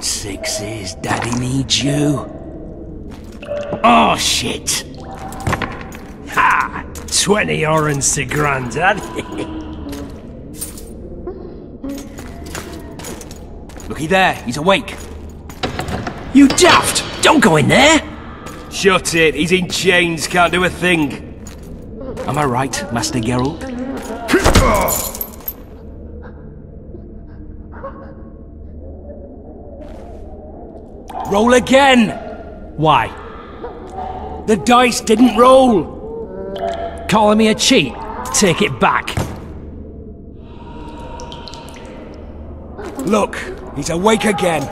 on, Sixes. Daddy needs you. Oh, shit. Ha! 20 orens to Grandad. Looky there, he's awake. You daft! Don't go in there! Shut it, he's in chains, can't do a thing. Am I right, Master Geralt? Roll again! Why? The dice didn't roll! Calling me a cheat? Take it back. Look, he's awake again.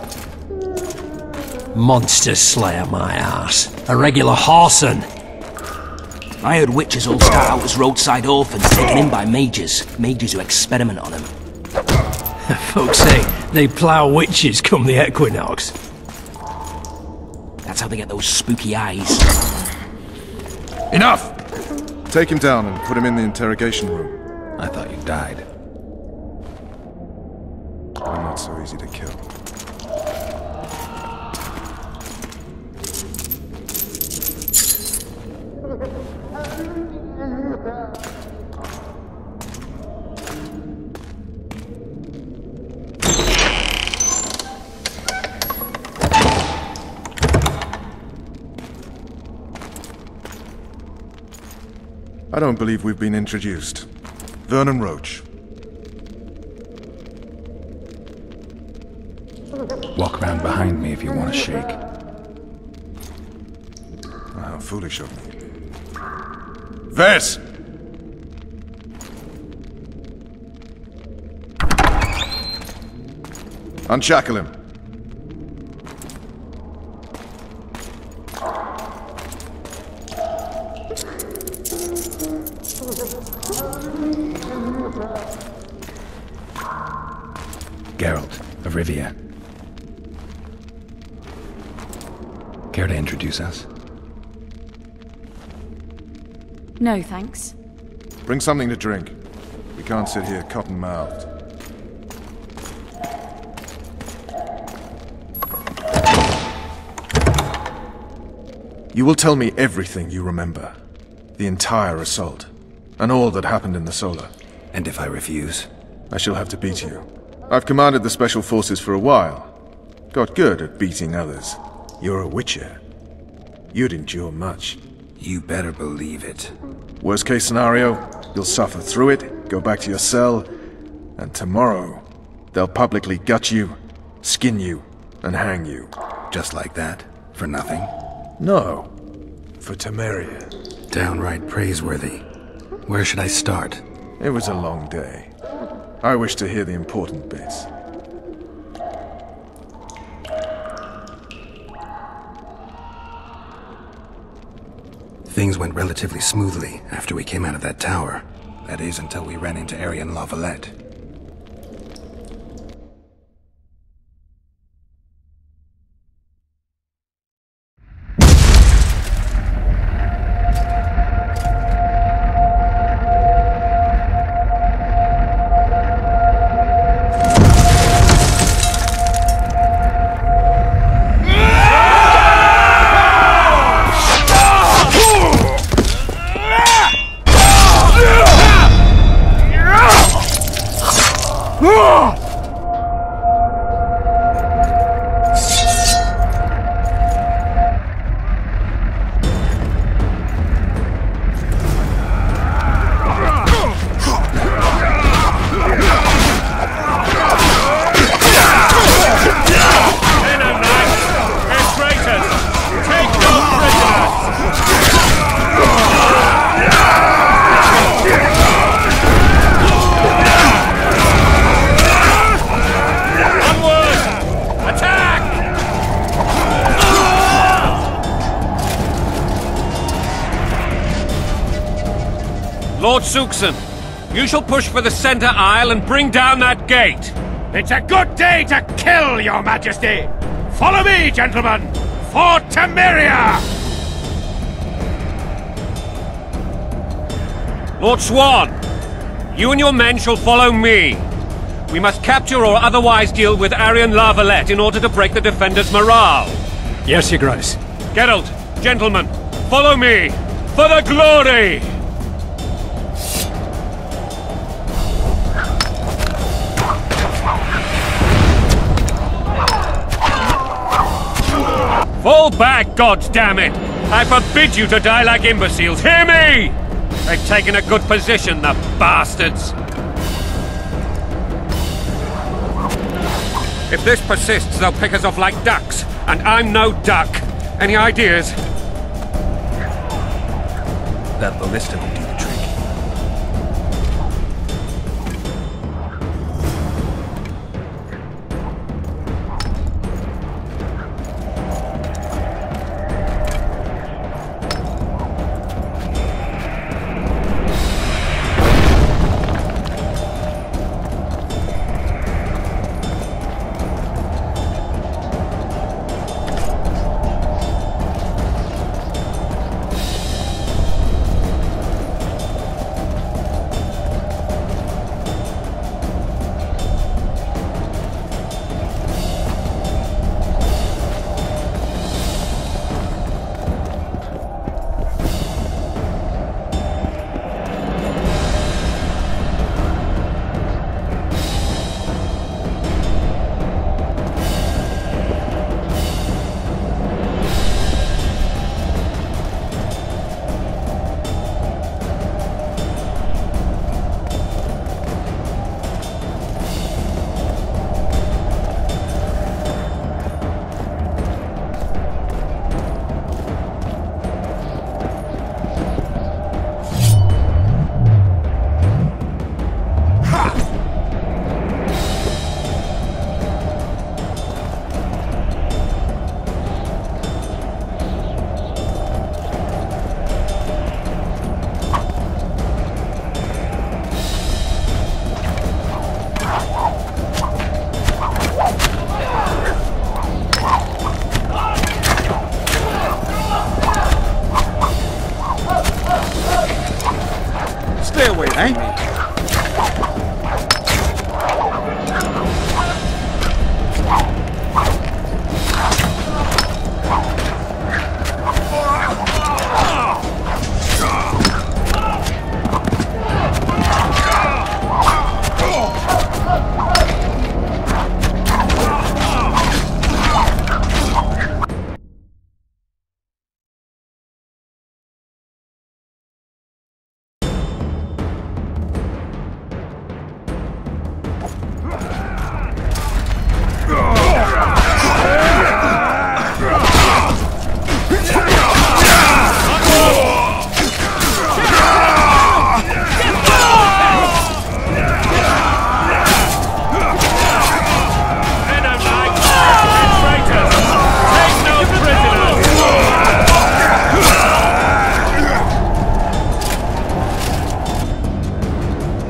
Monster Slayer, my ass. A regular whoreson. I heard witches all start out as roadside orphans taken in by mages. Mages who experiment on them. Folks say they plough witches come the equinox. That's how they get those spooky eyes. Enough! Take him down and put him in the interrogation room. I thought you died. I'm not so easy to kill. I don't believe we've been introduced. Vernon Roche. Walk around behind me if you want to shake. Oh, how foolish of me. Vess! Unshackle him. Geralt of Rivia. Care to introduce us? No, thanks. Bring something to drink. We can't sit here cotton-mouthed. You will tell me everything you remember. The entire assault. And all that happened in the Solar. And if I refuse? I shall have to beat you. I've commanded the Special Forces for a while. Got good at beating others. You're a Witcher. You'd endure much. You better believe it. Worst case scenario, you'll suffer through it, go back to your cell, and tomorrow, they'll publicly gut you, skin you, and hang you. Just like that? For nothing? No. For Temeria. Downright praiseworthy. Where should I start? It was a long day. I wish to hear the important bits. Things went relatively smoothly after we came out of that tower. That is, until we ran into Aryan La Valette. Lord Suxon, you shall push for the center aisle and bring down that gate. It's a good day to kill, Your Majesty! Follow me, gentlemen! For Temeria! Lord Swan, you and your men shall follow me. We must capture or otherwise deal with Aryan La Valette in order to break the defenders' morale. Yes, Your Grace. Geralt, gentlemen, follow me! For the glory! Fall back, goddammit! I forbid you to die like imbeciles, hear me! They've taken a good position, the bastards! If this persists, they'll pick us off like ducks, and I'm no duck. Any ideas? That ballista will do the trick.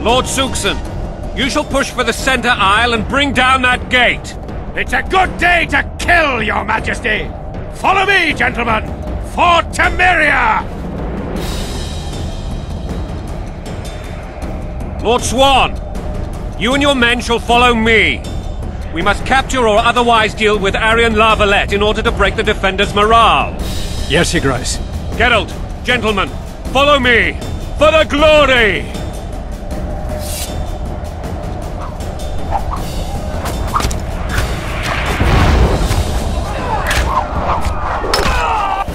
Lord Suxon, you shall push for the center aisle and bring down that gate. It's a good day to kill, Your Majesty! Follow me, gentlemen! For Temeria! Lord Swan, you and your men shall follow me. We must capture or otherwise deal with Aryan La Valette in order to break the defenders' morale. Yes, Your Grace. Geralt, gentlemen, follow me! For the glory!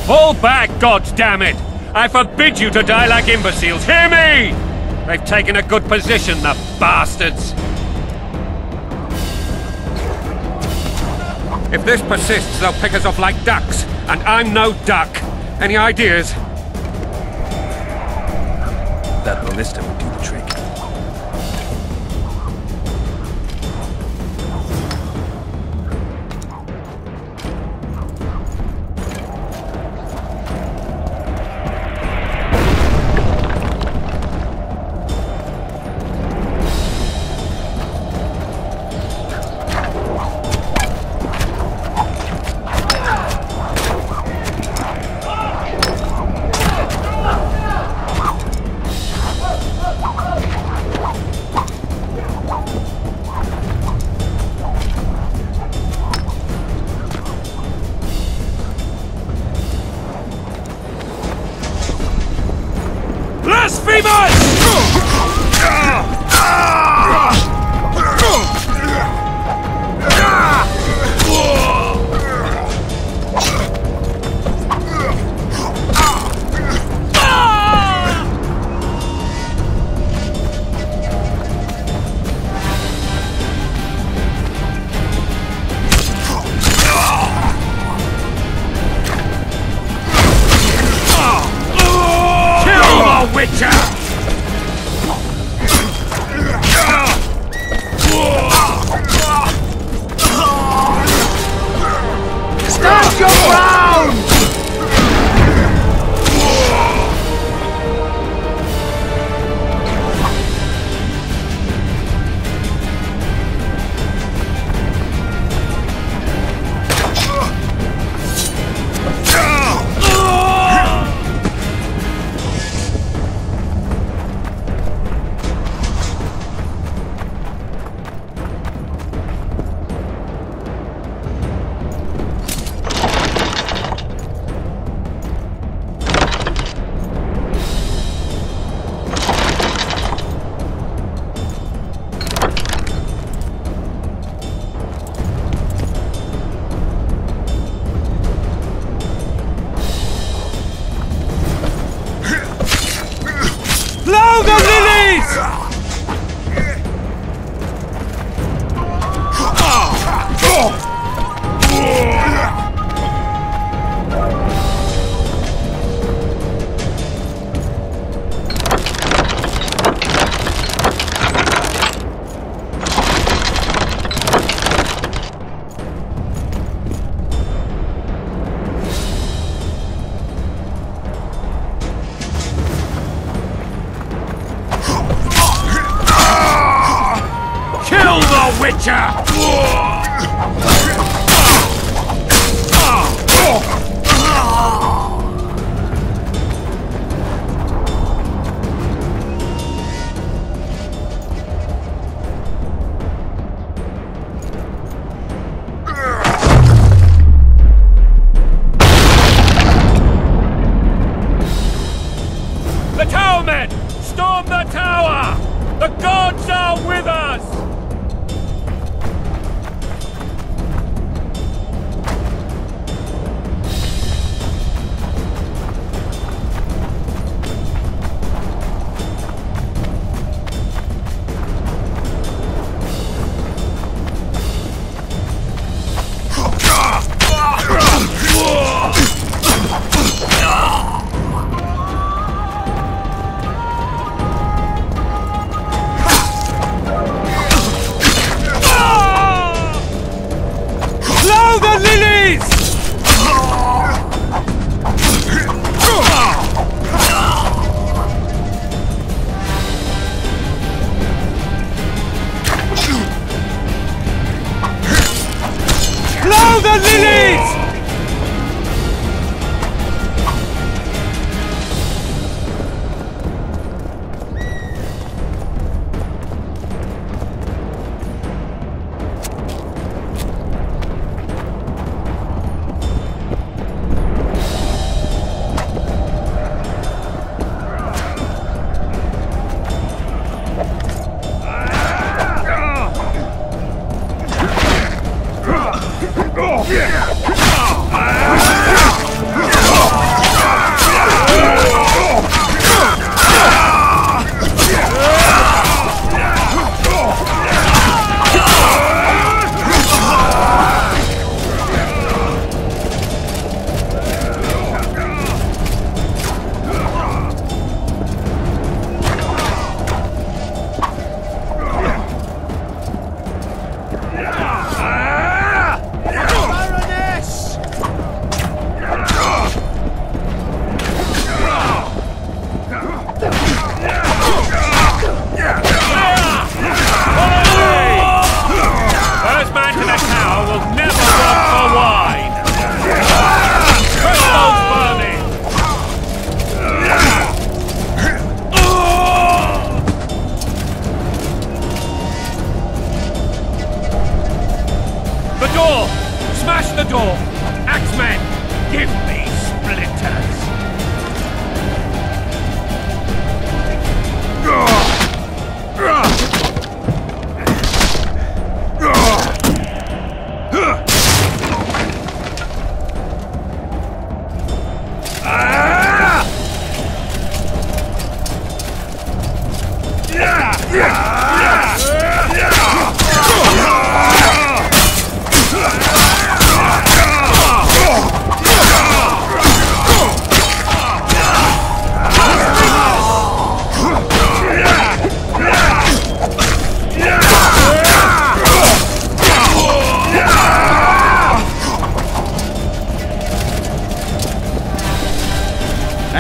Fall back, goddammit! I forbid you to die like imbeciles, hear me! They've taken a good position, the bastards! If this persists, they'll pick us off like ducks, and I'm no duck. Any ideas? That ballista will do the trick. Blasphemers! Witcher! Stand your ground! Blow the lilies! Kill the Witcher! The tower men! Storm the tower! The gods are with us!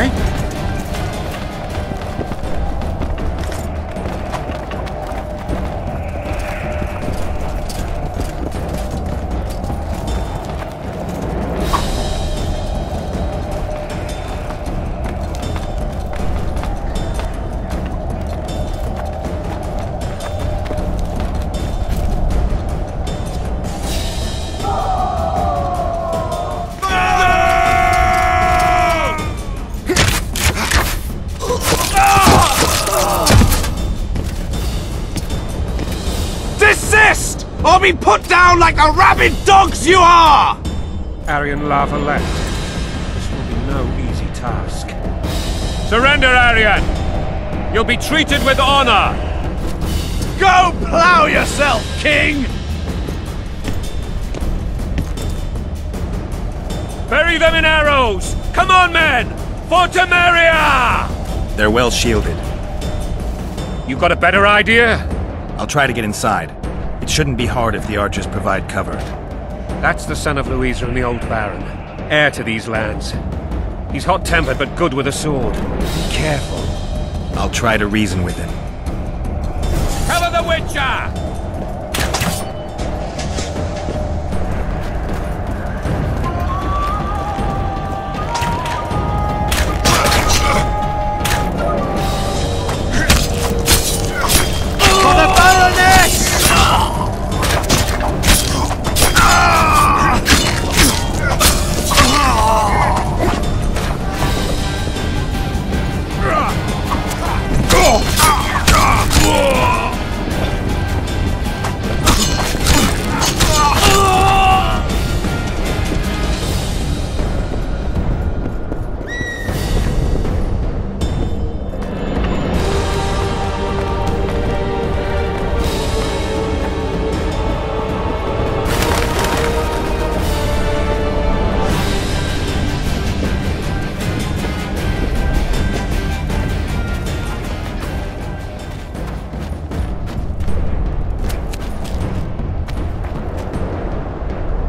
eh? Desist! Or be put down like the rabid dogs you are! Aryan La Valette. This will be no easy task. Surrender, Aryan! You'll be treated with honor! Go plow yourself, King! Bury them in arrows! Come on, men! For Temeria! They're well shielded. You got a better idea? I'll try to get inside. It shouldn't be hard if the archers provide cover. That's the son of Louisa and the old Baron, heir to these lands. He's hot-tempered but good with a sword. Be careful. I'll try to reason with him. Cover the Witcher!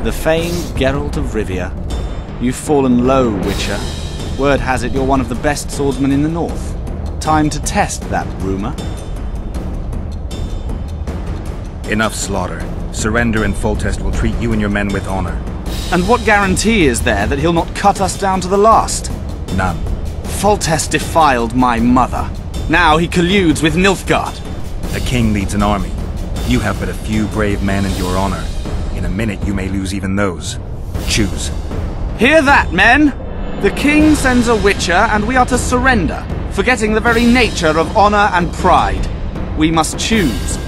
The famed Geralt of Rivia. You've fallen low, Witcher. Word has it you're one of the best swordsmen in the north. Time to test that rumor. Enough slaughter. Surrender and Foltest will treat you and your men with honor. And what guarantee is there that he'll not cut us down to the last? None. Foltest defiled my mother. Now he colludes with Nilfgaard. The king leads an army. You have but a few brave men and your honor. In a minute you may lose even those. Choose. Hear that, men! The king sends a Witcher, and we are to surrender, forgetting the very nature of honor and pride. We must choose.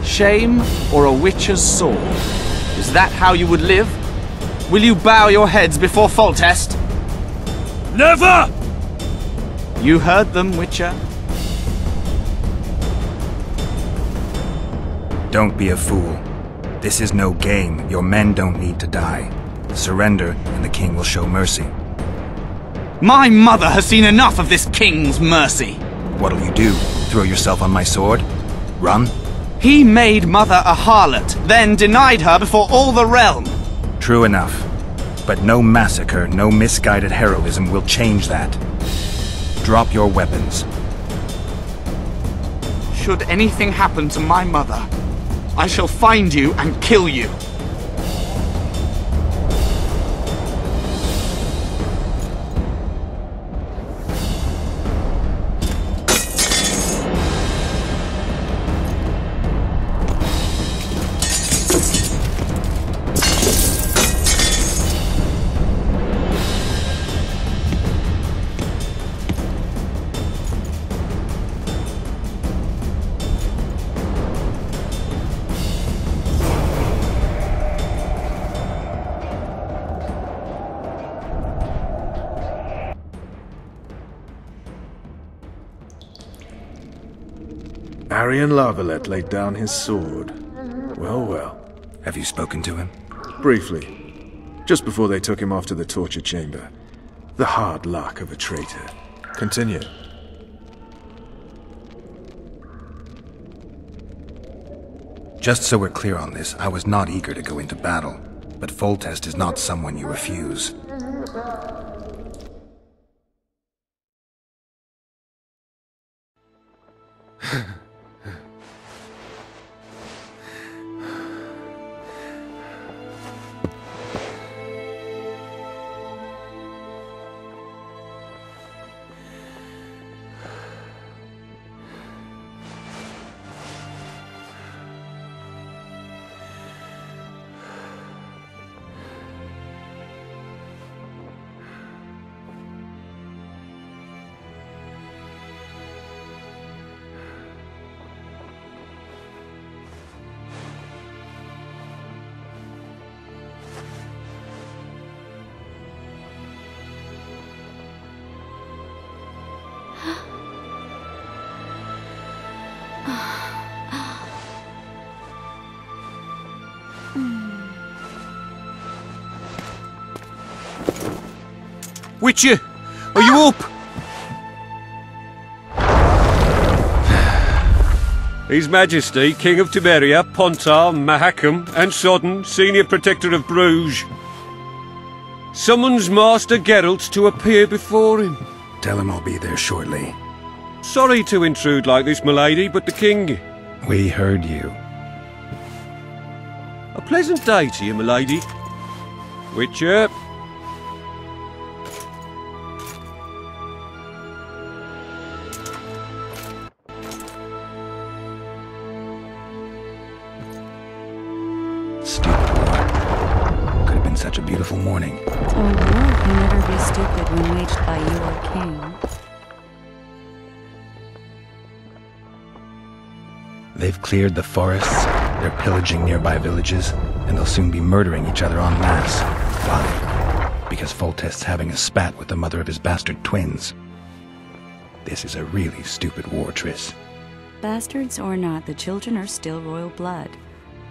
Shame or a Witcher's sword. Is that how you would live? Will you bow your heads before Foltest? Never! You heard them, Witcher. Don't be a fool. This is no game. Your men don't need to die. Surrender, and the king will show mercy. My mother has seen enough of this king's mercy. What'll you do? Throw yourself on my sword? Run? He made mother a harlot, then denied her before all the realm. True enough. But no massacre, no misguided heroism will change that. Drop your weapons. Should anything happen to my mother, I shall find you and kill you. Aryan La Valette laid down his sword. Well, well. Have you spoken to him? Briefly. Just before they took him off to the torture chamber. The hard luck of a traitor. Continue. Just so we're clear on this, I was not eager to go into battle. But Foltest is not someone you refuse. Witcher, are you up? His Majesty, King of Temeria, Pontar, Mahakam, and Sodden, Senior Protector of Bruges, summons Master Geralt to appear before him. Tell him I'll be there shortly. Sorry to intrude like this, milady, but the King... We heard you. A pleasant day to you, milady. Witcher. Stupid war. Could have been such a beautiful morning. A war can never be stupid when waged by your king. They've cleared the forests, they're pillaging nearby villages, and they'll soon be murdering each other en masse. Why? Because Foltest's having a spat with the mother of his bastard twins. This is a really stupid war, Triss. Bastards or not, the children are still royal blood.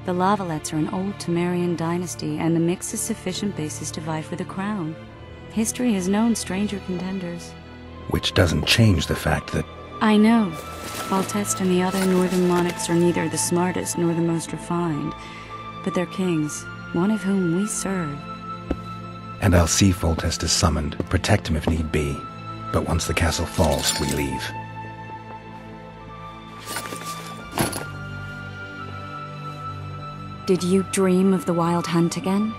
The Lavalettes are an old Temerian dynasty, and the mix is sufficient basis to vie for the crown. History has known stranger contenders. Which doesn't change the fact that... I know. Foltest and the other northern monarchs are neither the smartest nor the most refined, but they're kings, one of whom we serve. And I'll see Foltest is summoned, protect him if need be. But once the castle falls, we leave. Did you dream of the Wild Hunt again?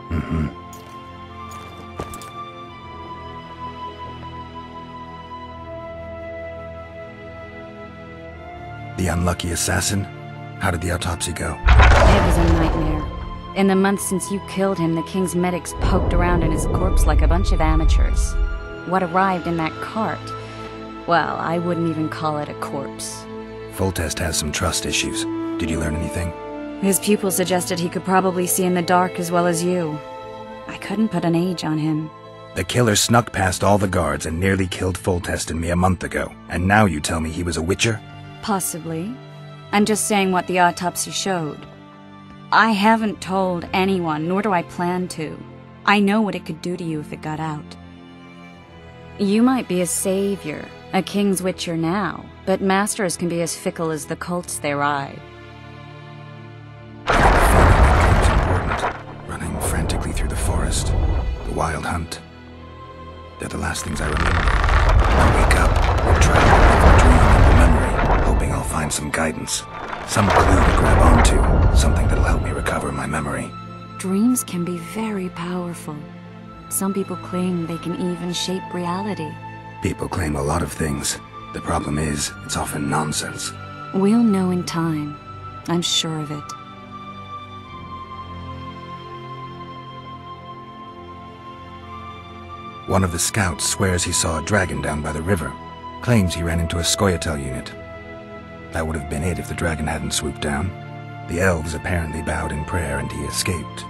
Mm-hmm. The unlucky assassin? How did the autopsy go? It was a nightmare. In the months since you killed him, the king's medics poked around in his corpse like a bunch of amateurs. What arrived in that cart? Well, I wouldn't even call it a corpse. Foltest has some trust issues. Did you learn anything? His pupil suggested he could probably see in the dark as well as you. I couldn't put an age on him. The killer snuck past all the guards and nearly killed Foltest and me a month ago. And now you tell me he was a witcher? Possibly. I'm just saying what the autopsy showed. I haven't told anyone, nor do I plan to. I know what it could do to you if it got out. You might be a savior, a king's witcher now, but masters can be as fickle as the cults they ride. It's important. Running frantically through the forest. The Wild Hunt. They're the last things I remember. I wake up and try to live a dream into memory, hoping I'll find some guidance. Some clue to grab onto. Something that'll help me recover my memory. Dreams can be very powerful. Some people claim they can even shape reality. People claim a lot of things. The problem is, it's often nonsense. We'll know in time. I'm sure of it. One of the scouts swears he saw a dragon down by the river. Claims he ran into a Scoia'tael unit. That would have been it if the dragon hadn't swooped down. The elves apparently bowed in prayer and he escaped.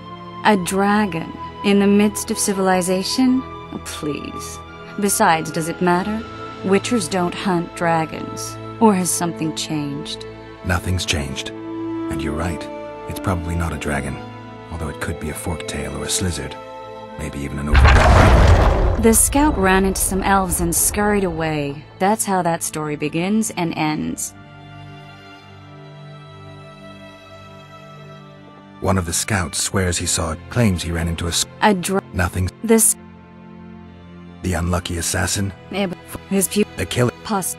A dragon? In the midst of civilization? Oh, please. Besides, does it matter? Witchers don't hunt dragons. Or has something changed? Nothing's changed. And you're right. It's probably not a dragon. Although it could be a forktail or a slizzard. Maybe even an overgrown. The scout ran into some elves and scurried away. That's how that story begins and ends. One of the scouts swears he saw it, claims he ran into a nothing. This... The unlucky assassin? His A killer. pus.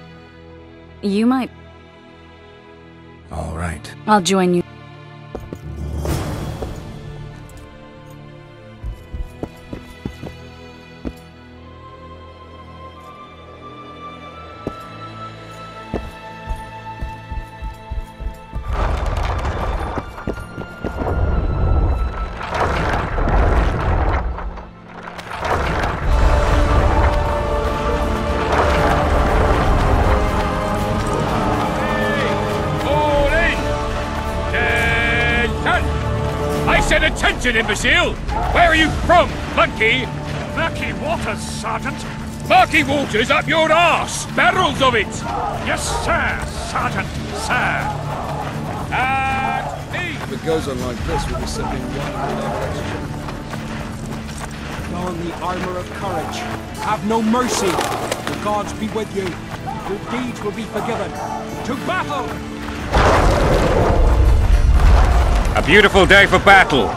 You might. All right. I'll join you. Attention, imbecile! Where are you from, Monkey? Murky waters, Sergeant. Murky waters up your arse! Barrels of it! Yes, sir, Sergeant, sir. And me! If it goes on like this, we'll be sipping wine without oxygen. Don the armor of courage. Have no mercy. The gods be with you. Your deeds will be forgiven. To battle! A beautiful day for battle.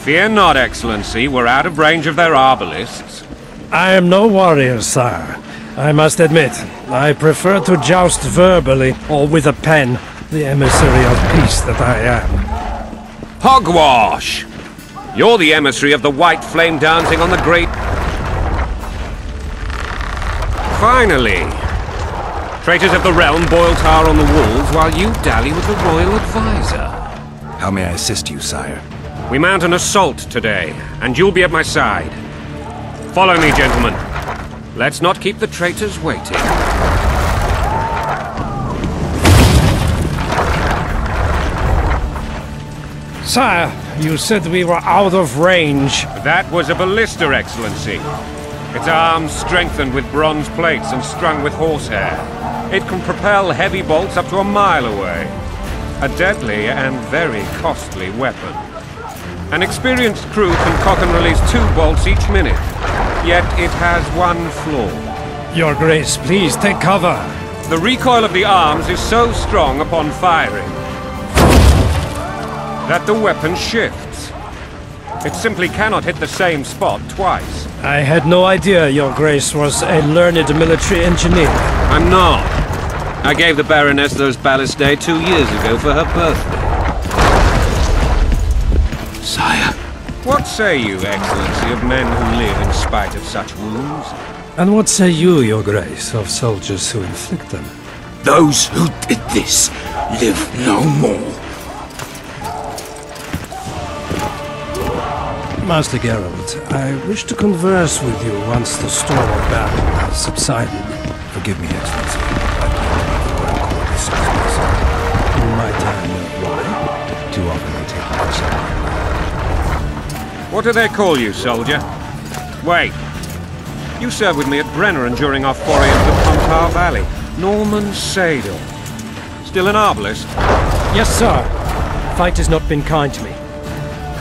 Fear not, Excellency. We're out of range of their arbalists. I am no warrior, sire. I must admit, I prefer to joust verbally or with a pen, the emissary of peace that I am. Hogwash! You're the emissary of the white flame dancing on the great... Finally! Traitors of the realm boil tar on the walls while you dally with the royal advisor. How may I assist you, sire? We mount an assault today, and you'll be at my side. Follow me, gentlemen. Let's not keep the traitors waiting. Sire, you said we were out of range. That was a ballista, Excellency. Its arms strengthened with bronze plates and strung with horsehair. It can propel heavy bolts up to a mile away. A deadly and very costly weapon. An experienced crew can cock and release 2 bolts each minute. Yet it has one flaw. Your Grace, please take cover. The recoil of the arms is so strong upon firing that the weapon shifts. It simply cannot hit the same spot twice. I had no idea Your Grace was a learned military engineer. I'm not. I gave the Baroness those ballistae 2 years ago for her birthday. Sire. What say you, Excellency, of men who live in spite of such wounds? And what say you, Your Grace, of soldiers who inflict them? Those who did this live no more. Master Geralt, I wish to converse with you once the storm of battle has subsided. Forgive me, Excellency. I can't leave the royal court as soon as possible. In my time, why? Too often I take myself. What do they call you, soldier? Wait. You served with me at Brenneran during our foray into the Pontar Valley. Norman Sador. Still an arbalist? Yes, sir. Fate has not been kind to me.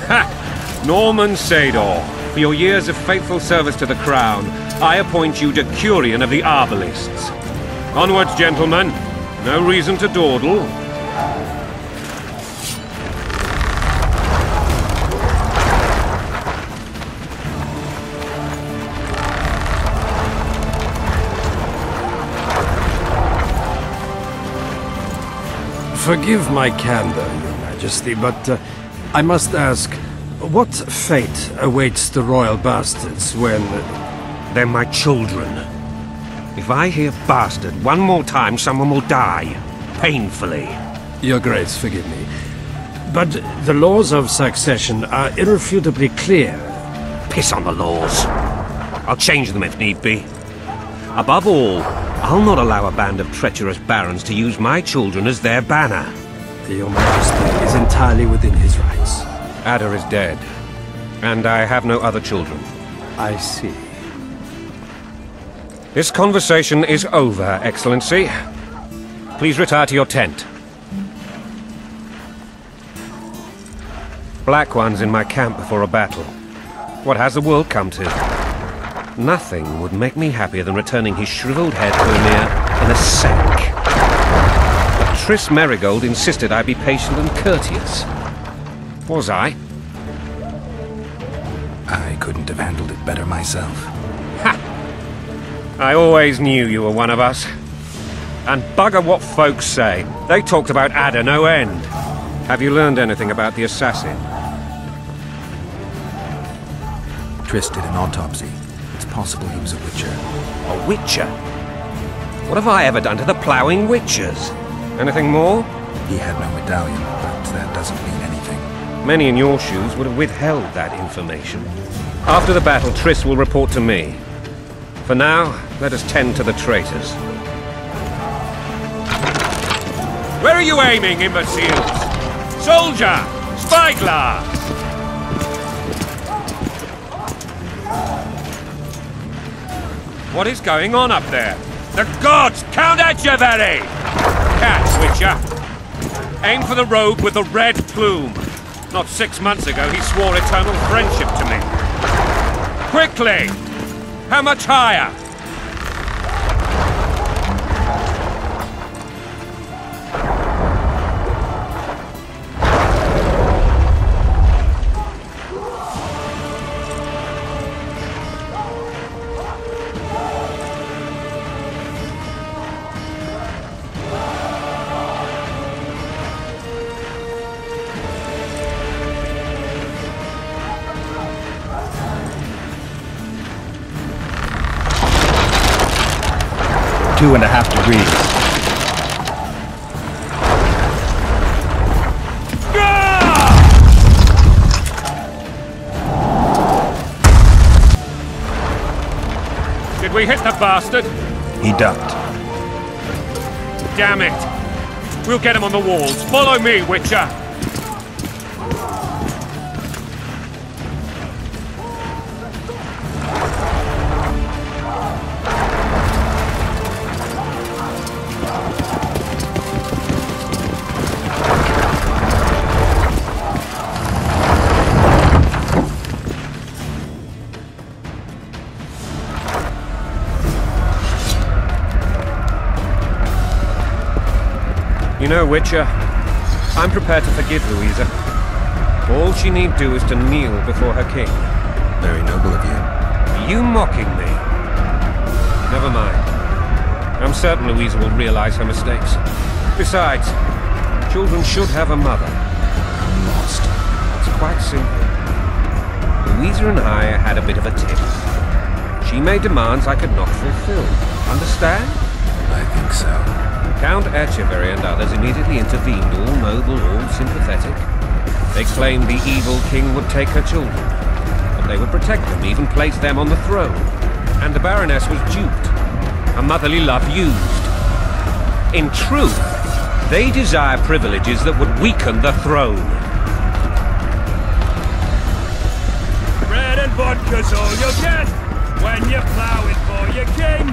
Ha! Norman Sador, for your years of faithful service to the Crown, I appoint you Decurion of the Arbalists. Onwards, gentlemen. No reason to dawdle. Forgive my candor, Your Majesty, but I must ask, what fate awaits the royal bastards when... They're my children. If I hear bastard one more time, someone will die. Painfully. Your Grace, forgive me. But the laws of succession are irrefutably clear. Piss on the laws. I'll change them if need be. Above all, I'll not allow a band of treacherous barons to use my children as their banner. Your Majesty is entirely within his rights. Ada is dead, and I have no other children. I see. This conversation is over, Excellency. Please retire to your tent. Black One's in my camp before a battle. What has the world come to? Nothing would make me happier than returning his shriveled head to Emir in a sack. But Triss Merigold insisted I be patient and courteous. Was I? I couldn't have handled it better myself. Ha! I always knew you were one of us. And bugger what folks say. They talked about Ada no end. Have you learned anything about the assassin? Triss did an autopsy. It's possible he was a witcher. A witcher? What have I ever done to the ploughing witchers? Anything more? He had no medallion, but that doesn't mean anything. Many in your shoes would have withheld that information. After the battle, Triss will report to me. For now, let us tend to the traitors. Where are you aiming, imbeciles? Soldier! Spyglass! What is going on up there? The gods! Count Etcheverry! Catch, Witcher! Aim for the rogue with the red plume. Not 6 months ago, he swore eternal friendship to me. Quickly! How much higher? Two and a half degrees. Did we hit the bastard? He ducked. Damn it! We'll get him on the walls. Follow me, Witcher! You know, Witcher, I'm prepared to forgive Louisa. All she need do is to kneel before her king. Very noble of you. Are you mocking me? Never mind. I'm certain Louisa will realize her mistakes. Besides, children should have a mother. I'm lost. It's quite simple. Louisa and I had a bit of a tiff. She made demands I could not fulfill. Understand? I think so. Count Etcheverry and others immediately intervened, all noble, all sympathetic. They claimed the evil king would take her children, but they would protect them, even place them on the throne. And the Baroness was duped, her motherly love used. In truth, they desire privileges that would weaken the throne. Bread and vodka's all you'll get when you're ploughing for your king.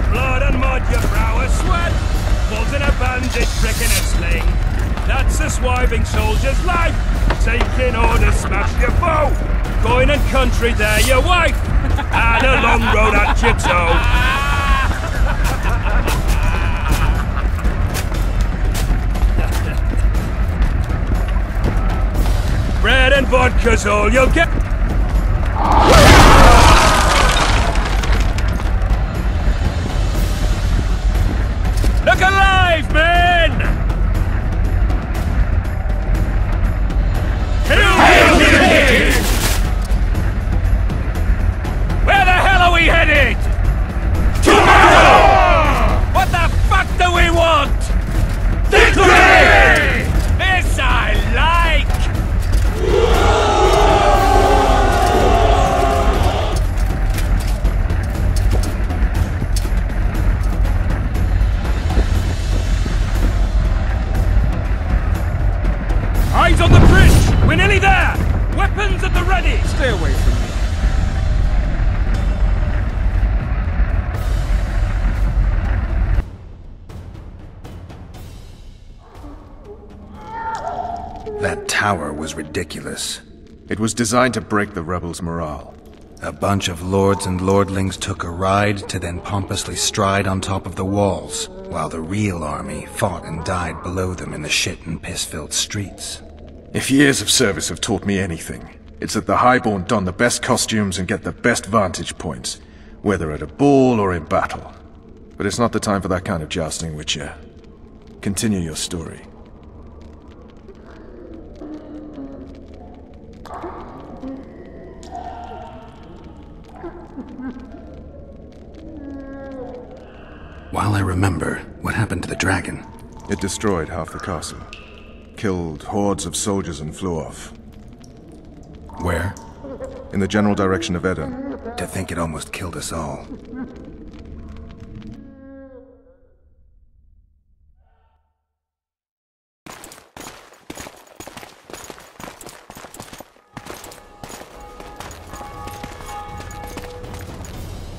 Blood and mud, your brow is sweat. Falls in a bandit, prick in a sling. That's a swiving soldier's life. Taking orders, smash your foe. Going and country, there your wife. And a long road at your toe. Bread and vodka's all you'll get. Look alive, men! Hail to the king! Where the hell are we headed? To battle! What the fuck do we want? Victory! This I like! Eyes on the bridge! We're nearly there! Weapons at the ready! Stay away from me. That tower was ridiculous. It was designed to break the rebels' morale. A bunch of lords and lordlings took a ride to then pompously stride on top of the walls, while the real army fought and died below them in the shit and piss-filled streets. If years of service have taught me anything, it's that the Highborn don the best costumes and get the best vantage points, whether at a ball or in battle. But it's not the time for that kind of jousting, Witcher. Continue your story. While I remember, what happened to the dragon? It destroyed half the castle. Killed hordes of soldiers and flew off. Where? In the general direction of Edom. To think it almost killed us all.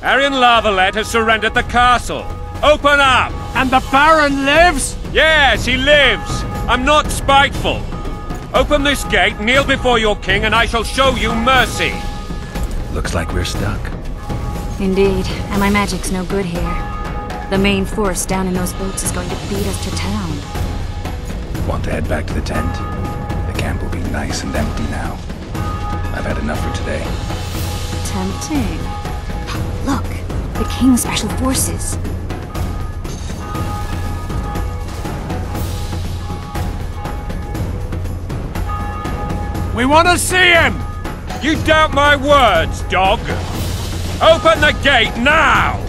Aryan Lavalette has surrendered the castle. Open up! And the Baron lives? Yes, he lives. I'm not spiteful. Open this gate, kneel before your king, and I shall show you mercy. Looks like we're stuck. Indeed, and my magic's no good here. The main force down in those boats is going to beat us to town. Want to head back to the tent? The camp will be nice and empty now. I've had enough for today. Tempting. Look, the King's Special Forces. We want to see him! You doubt my words, dog? Open the gate now!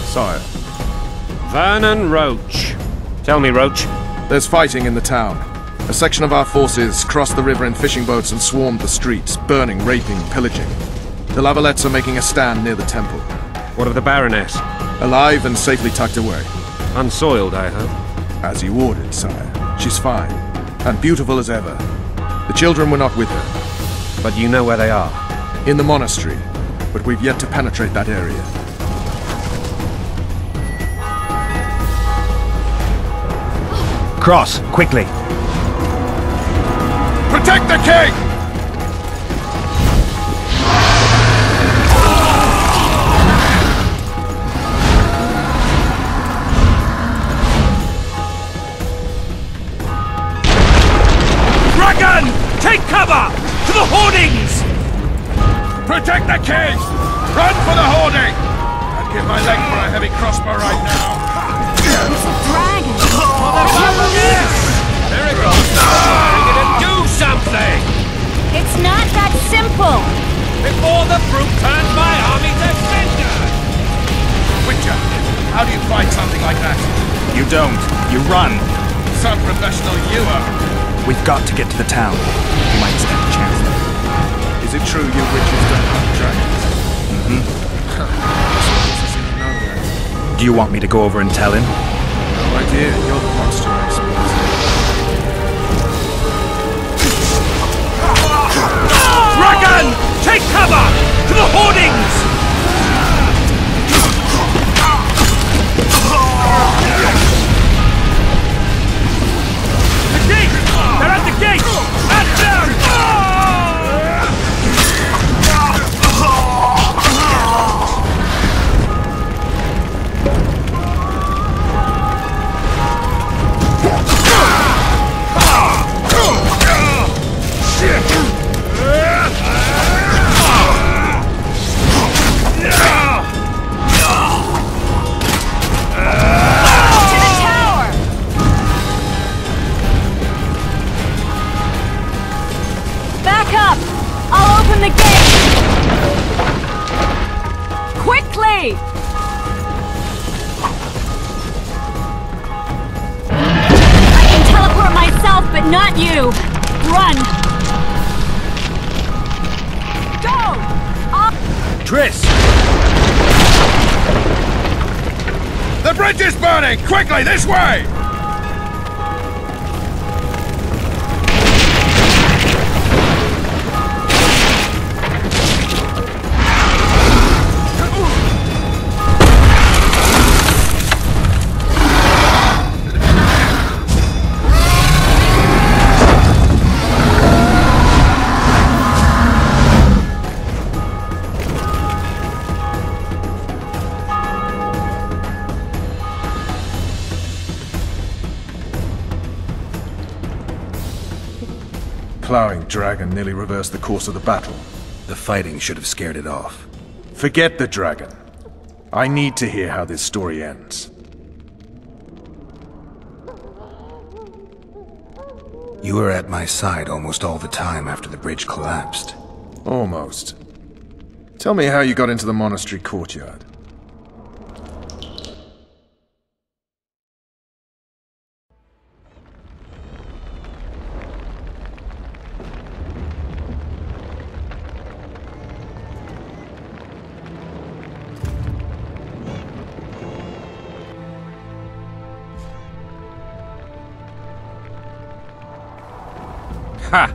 Sire. Vernon Roach. Tell me, Roach. There's fighting in the town. A section of our forces crossed the river in fishing boats and swarmed the streets, burning, raping, pillaging. The Lavalettes are making a stand near the temple. What of the Baroness? Alive and safely tucked away. Unsoiled, I hope. As you ordered, sire. She's fine. And beautiful as ever. The children were not with her. But you know where they are? In the monastery. But we've yet to penetrate that area. Cross, quickly. Protect the king! Dragon! Take cover! To the hoardings! Protect the king! Run for the hoarding! I'd give my leg for a heavy crossbow right now. It's a dragon! There it goes! We're gonna do something! It's not that simple! Before the brute turns my army to cinder! Witcher, how do you fight something like that? You don't. You run. Some professional you are. We've got to get to the town. We might stand a chance. Is it true you witches don't hunt dragons? Mm-hmm. Do you want me to go over and tell him? No idea. You're the monster expert. Dragon! Take cover! To the hoardings! The gate! They're at the gate! At them! The gate! Quickly! I can teleport myself, but not you! Run! Go! Triss! The bridge is burning! Quickly, this way! plowing dragon nearly reversed the course of the battle. The fighting should have scared it off. Forget the dragon. I need to hear how this story ends. You were at my side almost all the time after the bridge collapsed. Almost. Tell me how you got into the monastery courtyard. Ha!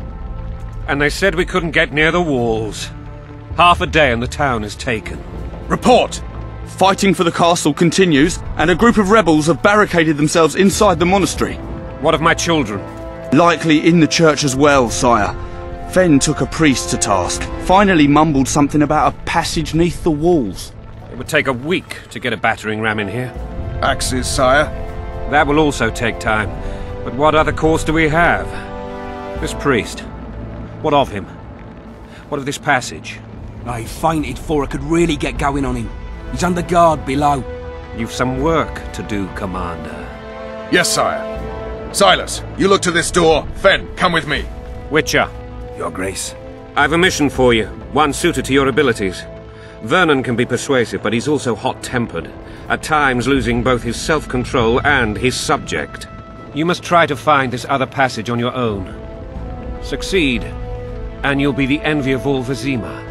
And they said we couldn't get near the walls. Half a day and the town is taken. Report! Fighting for the castle continues, and a group of rebels have barricaded themselves inside the monastery. What of my children? Likely in the church as well, sire. Fen took a priest to task. Finally mumbled something about a passage neath the walls. It would take a week to get a battering ram in here. Axes, sire? That will also take time. But what other course do we have? This priest. What of him? What of this passage? I fainted before I could really get going on him. He's under guard below. You've some work to do, Commander. Yes, sire. Silas, you look to this door. Fen, come with me. Witcher. Your Grace. I've a mission for you, one suited to your abilities. Vernon can be persuasive, but he's also hot-tempered, at times losing both his self-control and his subject. You must try to find this other passage on your own. Succeed, and you'll be the envy of all Vizima.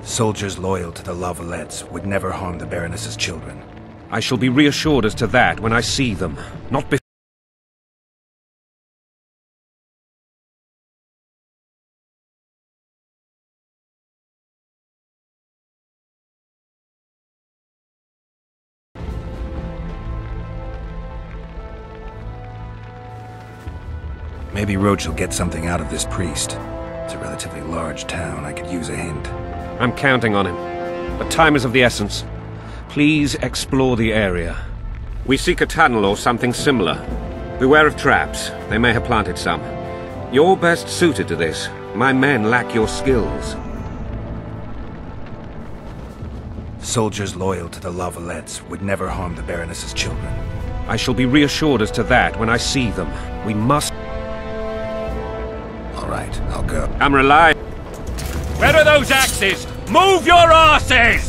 Soldiers loyal to the La Valettes would never harm the Baroness's children. I shall be reassured as to that when I see them, not before. Maybe Roach will get something out of this priest. It's a relatively large town. I could use a hint. I'm counting on him. But time is of the essence. Please explore the area. We seek a tunnel or something similar. Beware of traps. They may have planted some. You're best suited to this. My men lack your skills. Soldiers loyal to the La Valettes would never harm the Baroness's children. I shall be reassured as to that when I see them. We must... All right, I'll go. I'm relying... Where are those axes? Move your asses!